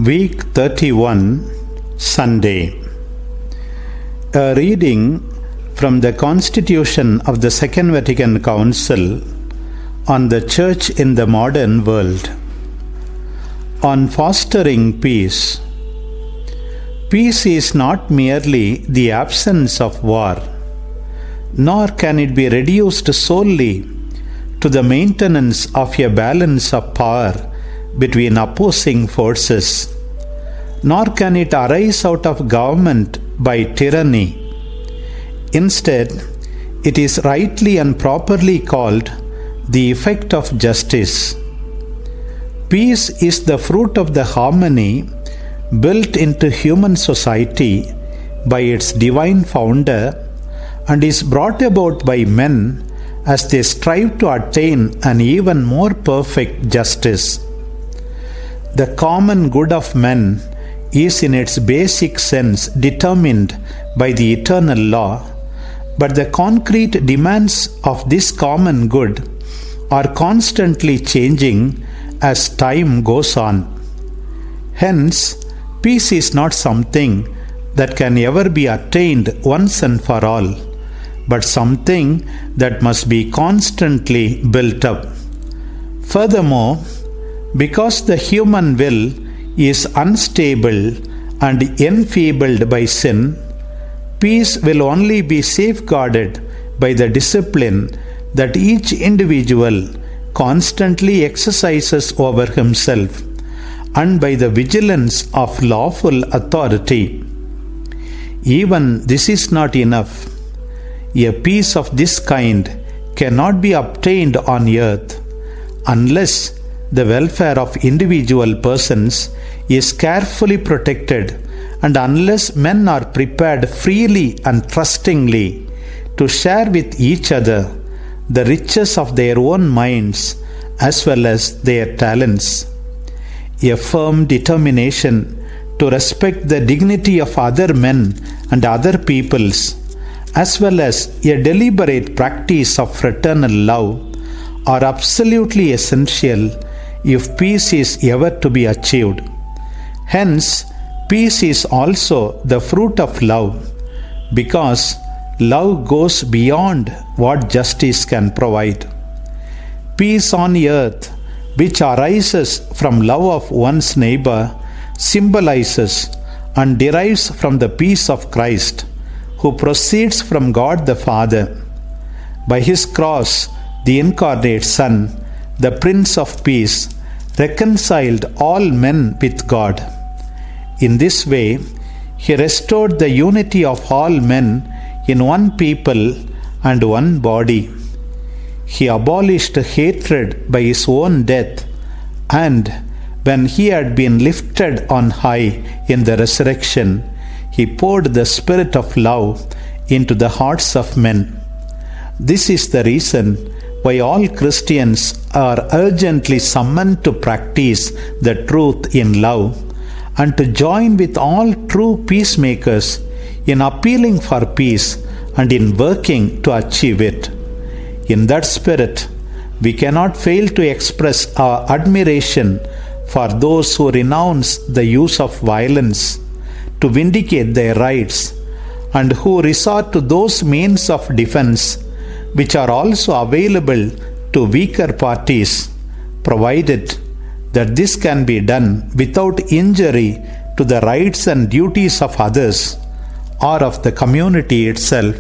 Week 31, Sunday. A reading from the Constitution of the Second Vatican Council on the Church in the Modern World. On fostering peace. Peace is not merely the absence of war, nor can it be reduced solely to the maintenance of a balance of power between opposing forces, nor can it arise out of government by tyranny. Instead, it is rightly and properly called the effect of justice. Peace is the fruit of the harmony built into human society by its divine founder and is brought about by men as they strive to attain an even more perfect justice. The common good of men is in its basic sense determined by the eternal law, but the concrete demands of this common good are constantly changing as time goes on. Hence, peace is not something that can ever be attained once and for all, but something that must be constantly built up. Furthermore, because the human will is unstable and enfeebled by sin, peace will only be safeguarded by the discipline that each individual constantly exercises over himself and by the vigilance of lawful authority. Even this is not enough. A peace of this kind cannot be obtained on earth unless the welfare of individual persons is carefully protected and unless men are prepared freely and trustingly to share with each other the riches of their own minds as well as their talents. A firm determination to respect the dignity of other men and other peoples, as well as a deliberate practice of fraternal love, are absolutely essential if peace is ever to be achieved. Hence, peace is also the fruit of love, because love goes beyond what justice can provide. Peace on earth, which arises from love of one's neighbor, symbolizes and derives from the peace of Christ, who proceeds from God the Father. By his cross, the incarnate Son, the Prince of Peace, reconciled all men with God. In this way, he restored the unity of all men in one people and one body. He abolished hatred by his own death, and when he had been lifted on high in the resurrection, he poured the spirit of love into the hearts of men. This is the reason why all Christians are urgently summoned to practice the truth in love and to join with all true peacemakers in appealing for peace and in working to achieve it. In that spirit, we cannot fail to express our admiration for those who renounce the use of violence to vindicate their rights and who resort to those means of defense which are also available to weaker parties, provided that this can be done without injury to the rights and duties of others or of the community itself.